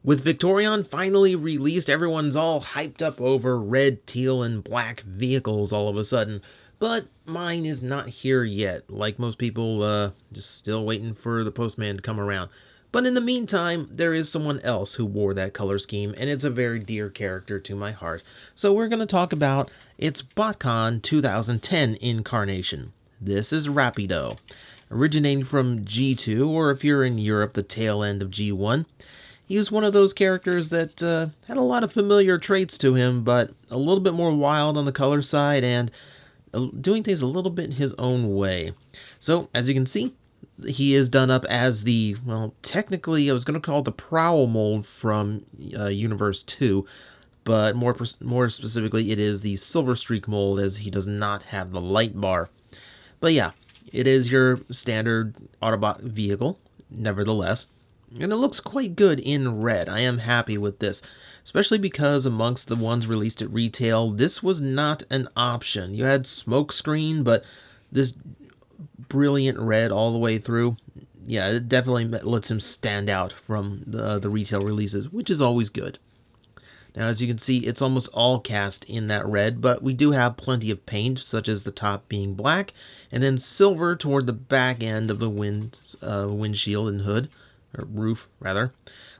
With Victorion finally released, everyone's all hyped up over red, teal, and black vehicles all of a sudden. But mine is not here yet. Like most people, just still waiting for the postman to come around. But in the meantime, there is someone else who wore that color scheme, and it's a very dear character to my heart. So we're going to talk about its Botcon 2010 incarnation. This is Rapido, originating from G2, or if you're in Europe, the tail end of G1. He was one of those characters that had a lot of familiar traits to him, but a little bit more wild on the color side and doing things a little bit his own way. So, as you can see, he is done up as the, well, technically I was going to call it the Prowl mold from Universe 2, but more specifically it is the Silver Streak mold, as he does not have the light bar. But yeah, it is your standard Autobot vehicle, nevertheless. And it looks quite good in red. I am happy with this, especially because amongst the ones released at retail, this was not an option. You had Smokescreen, but this brilliant red all the way through, yeah, it definitely lets him stand out from the retail releases, which is always good. Now, as you can see, it's almost all cast in that red, but we do have plenty of paint, such as the top being black, and then silver toward the back end of the windshield and hood. Or roof, rather.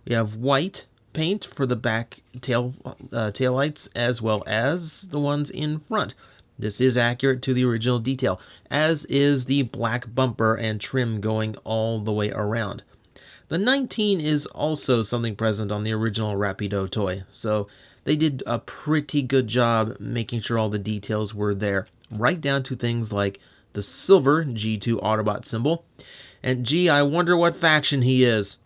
We have white paint for the back taillights, as well as the ones in front. This is accurate to the original detail, as is the black bumper and trim going all the way around. The 19 is also something present on the original Rapido toy, so they did a pretty good job making sure all the details were there, right down to things like the silver G2 Autobot symbol. And gee, I wonder what faction he is.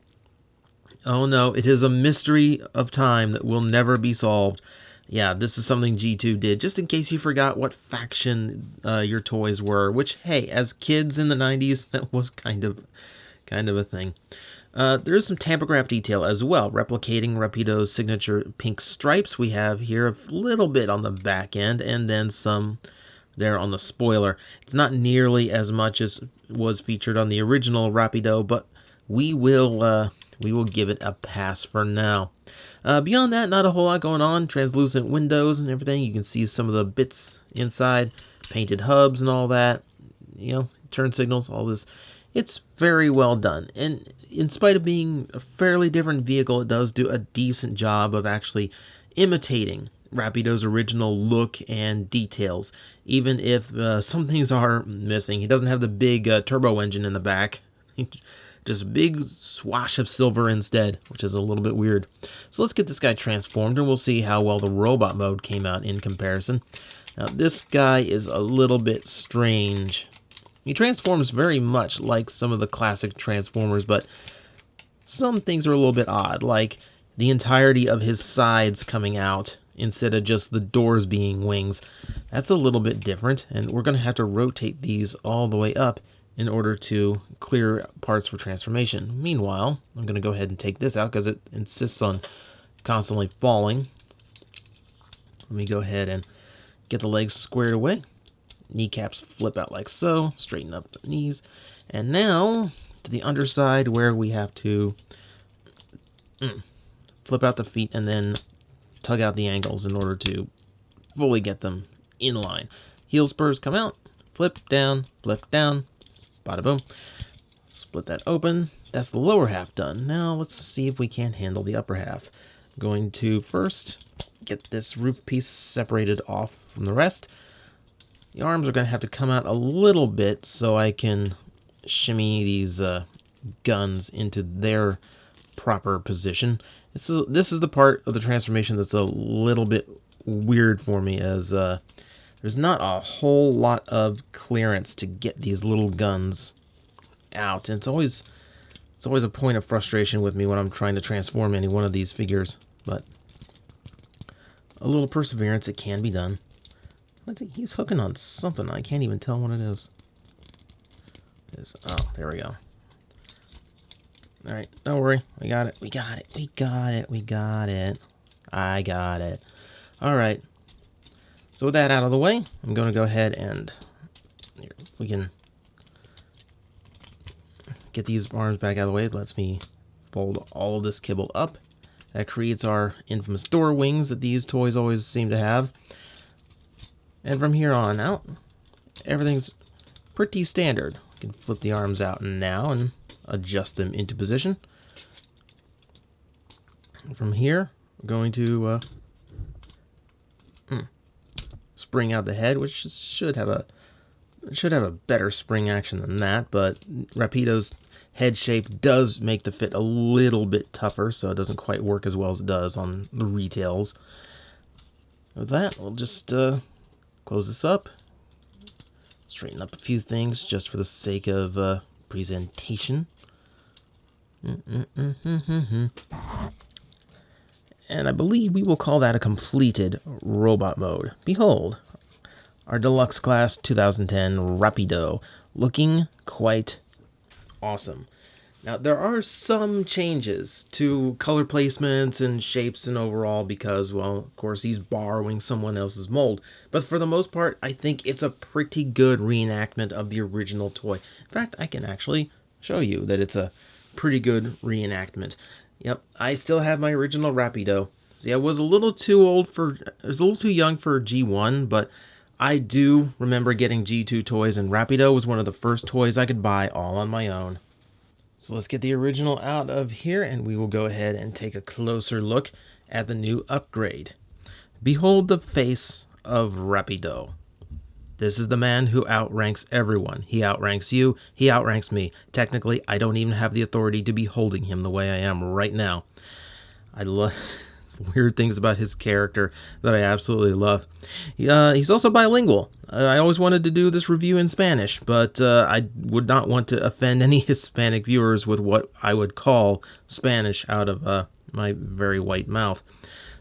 Oh no, it is a mystery of time that will never be solved. Yeah, this is something G2 did, just in case you forgot what faction your toys were, which, hey, as kids in the 90s, that was kind of a thing. There is some tampograph detail as well, replicating Rapido's signature pink stripes. We have here a little bit on the back end, and then some there on the spoiler. It's not nearly as much as was featured on the original Rapido, but we will give it a pass for now. Beyond that, not a whole lot going on. Translucent windows and everything. You can see some of the bits inside, painted hubs and all that. You know, turn signals, all this. It's very well done, and in spite of being a fairly different vehicle, it does do a decent job of actually imitating Rapido's original look and details, even if some things are missing. He doesn't have the big turbo engine in the back, just a big swash of silver instead, which is a little bit weird. So let's get this guy transformed, and we'll see how well the robot mode came out in comparison. Now, this guy is a little bit strange. He transforms very much like some of the classic Transformers, but some things are a little bit odd, like the entirety of his sides coming out instead of just the doors being wings. That's a little bit different, and we're going to have to rotate these all the way up in order to clear parts for transformation. Meanwhile, I'm going to go ahead and take this out because it insists on constantly falling. Let me go ahead and get the legs squared away. Kneecaps flip out like so, straighten up the knees. And now to the underside where we have to flip out the feet and then tug out the ankles in order to fully get them in line. Heel spurs come out, flip down, bada boom. Split that open. That's the lower half done. Now let's see if we can handle the upper half. I'm going to first get this roof piece separated off from the rest. The arms are going to have to come out a little bit so I can shimmy these guns into their proper position. This is the part of the transformation that's a little bit weird for me, as there's not a whole lot of clearance to get these little guns out, and it's always a point of frustration with me when I'm trying to transform any one of these figures, but a little perseverance, it can be done. He's hooking on something. I can't even tell what it is. Oh, there we go. Alright, don't worry. We got it. I got it. Alright. So with that out of the way, I'm going to go ahead and here, if we can get these arms back out of the way, it lets me fold all of this kibble up That creates our infamous door wings that these toys always seem to have. And from here on out, everything's pretty standard. You can flip the arms out now and adjust them into position. And from here, we're going to spring out the head, which should have a better spring action than that, but Rapido's head shape does make the fit a little bit tougher, so it doesn't quite work as well as it does on the retails. With that, we'll just close this up, straighten up a few things just for the sake of presentation. And I believe we will call that a completed robot mode. Behold, our deluxe class 2010 Rapido, looking quite awesome. Now, there are some changes to color placements and shapes and overall because, well, of course, he's borrowing someone else's mold. But for the most part, I think it's a pretty good reenactment of the original toy. In fact, I can actually show you that it's a pretty good reenactment. Yep, I still have my original Rapido. See, I was a little too young for G1, but I do remember getting G2 toys, and Rapido was one of the first toys I could buy all on my own. So let's get the original out of here, and we will go ahead and take a closer look at the new upgrade. Behold the face of Rapido. This is the man who outranks everyone. He outranks you, he outranks me. Technically, I don't even have the authority to be holding him the way I am right now. I love weird things about his character that I absolutely love. He's also bilingual. I always wanted to do this review in Spanish, but I would not want to offend any Hispanic viewers with what I would call Spanish out of my very white mouth.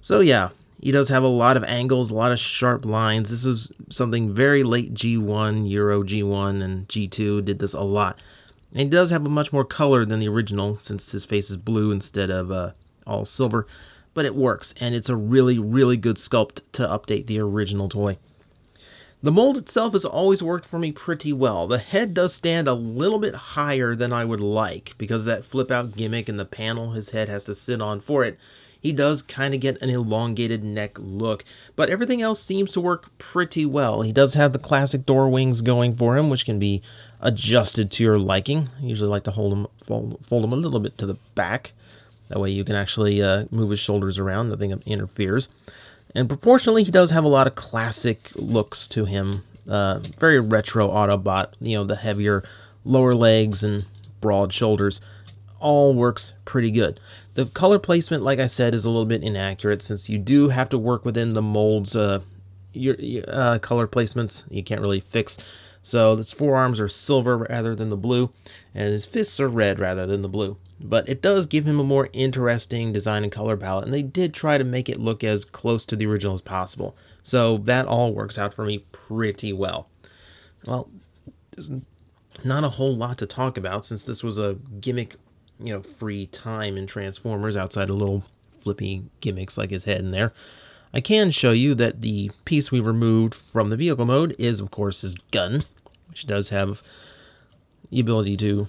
So yeah, he does have a lot of angles, a lot of sharp lines. This is something very late G1, Euro G1, and G2 did this a lot. And he does have a much more color than the original, since his face is blue instead of all silver. But it works, and it's a really, really good sculpt to update the original toy. The mold itself has always worked for me pretty well. The head does stand a little bit higher than I would like, because of that flip-out gimmick and the panel his head has to sit on for it. He does kind of get an elongated neck look, but everything else seems to work pretty well. He does have the classic door wings going for him, which can be adjusted to your liking. I usually like to fold him a little bit to the back. That way you can actually move his shoulders around, nothing interferes. And proportionally, he does have a lot of classic looks to him. Very retro Autobot, you know, the heavier lower legs and broad shoulders. All works pretty good. The color placement, like I said, is a little bit inaccurate since you do have to work within the mold's color placements. You can't really fix. So his forearms are silver rather than the blue, and his fists are red rather than the blue. But it does give him a more interesting design and color palette, and they did try to make it look as close to the original as possible. So that all works out for me pretty well. Well, there's not a whole lot to talk about since this was a gimmick, you know, free time in Transformers outside of little flippy gimmicks like his head in there. I can show you that the piece we removed from the vehicle mode is, of course, his gun, which does have the ability to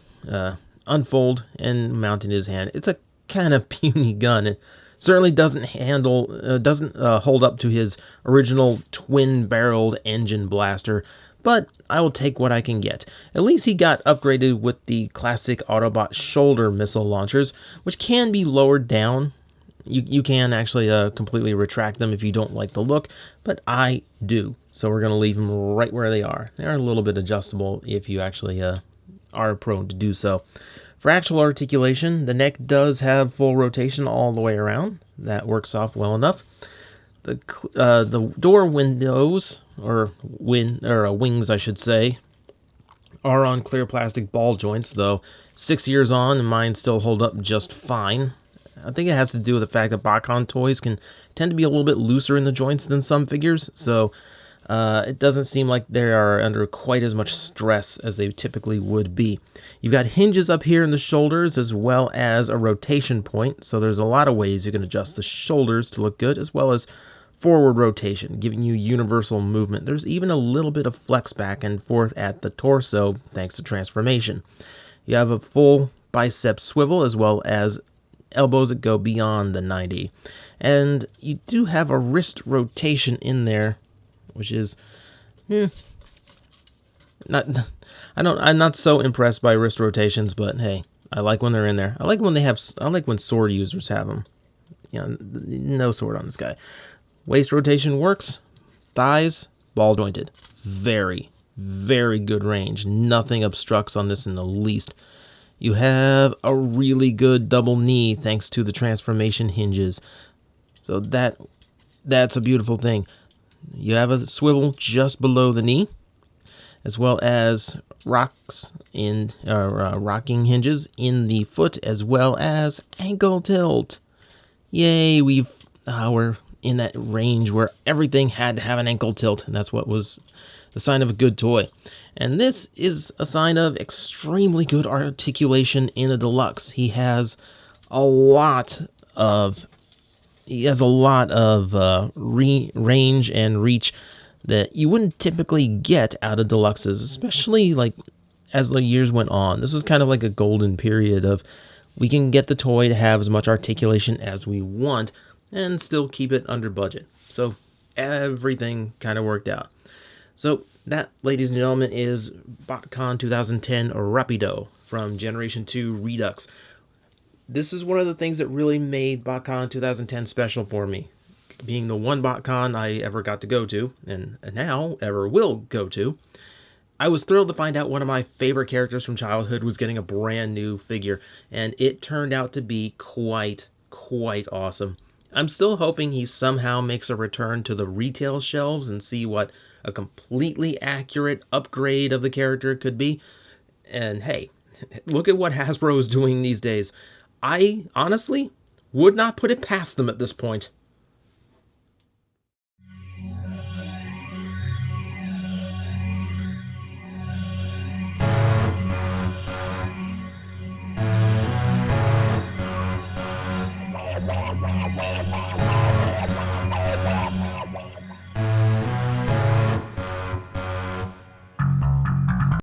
unfold and mount in his hand. It's a kind of puny gun. It certainly doesn't hold up to his original twin-barreled engine blaster, but I will take what I can get. At least he got upgraded with the classic Autobot shoulder missile launchers, which can be lowered down. You can actually completely retract them if you don't like the look, but I do. So we're going to leave them right where they are. They're a little bit adjustable if you actually are prone to do so. For actual articulation, the neck does have full rotation all the way around. That works off well enough. The door windows, or wings, I should say, are on clear plastic ball joints, though 6 years on, and mine still hold up just fine. I think it has to do with the fact that Botcon toys can tend to be a little bit looser in the joints than some figures, so it doesn't seem like they are under quite as much stress as they typically would be. You've got hinges up here in the shoulders as well as a rotation point, so there's a lot of ways you can adjust the shoulders to look good, as well as forward rotation, giving you universal movement. There's even a little bit of flex back and forth at the torso thanks to transformation. You have a full bicep swivel as well as elbows that go beyond the 90. And you do have a wrist rotation in there, which is not I'm not so impressed by wrist rotations, but hey, I like when they're in there. I like when sword users have them. No sword on this guy. Waist rotation works. Thighs, ball jointed. Very, very good range. Nothing obstructs on this in the least. You have a really good double knee thanks to the transformation hinges. So that's a beautiful thing. You have a swivel just below the knee, as well as rocking hinges in the foot, as well as ankle tilt. Yay, we're in that range where everything had to have an ankle tilt, and that's what was the sign of a good toy. And this is a sign of extremely good articulation in a deluxe. He has a lot of range and reach that you wouldn't typically get out of deluxes, especially like as the years went on. This was kind of like a golden period of we can get the toy to have as much articulation as we want and still keep it under budget. So everything kind of worked out. So that, ladies and gentlemen, is Botcon 2010 Rapido from Generation 2 Redux. This is one of the things that really made Botcon 2010 special for me. Being the one Botcon I ever got to go to, and now ever will go to, I was thrilled to find out one of my favorite characters from childhood was getting a brand new figure, and it turned out to be quite awesome. I'm still hoping he somehow makes a return to the retail shelves and see what a completely accurate upgrade of the character could be. And hey, look at what Hasbro is doing these days. I honestly would not put it past them at this point.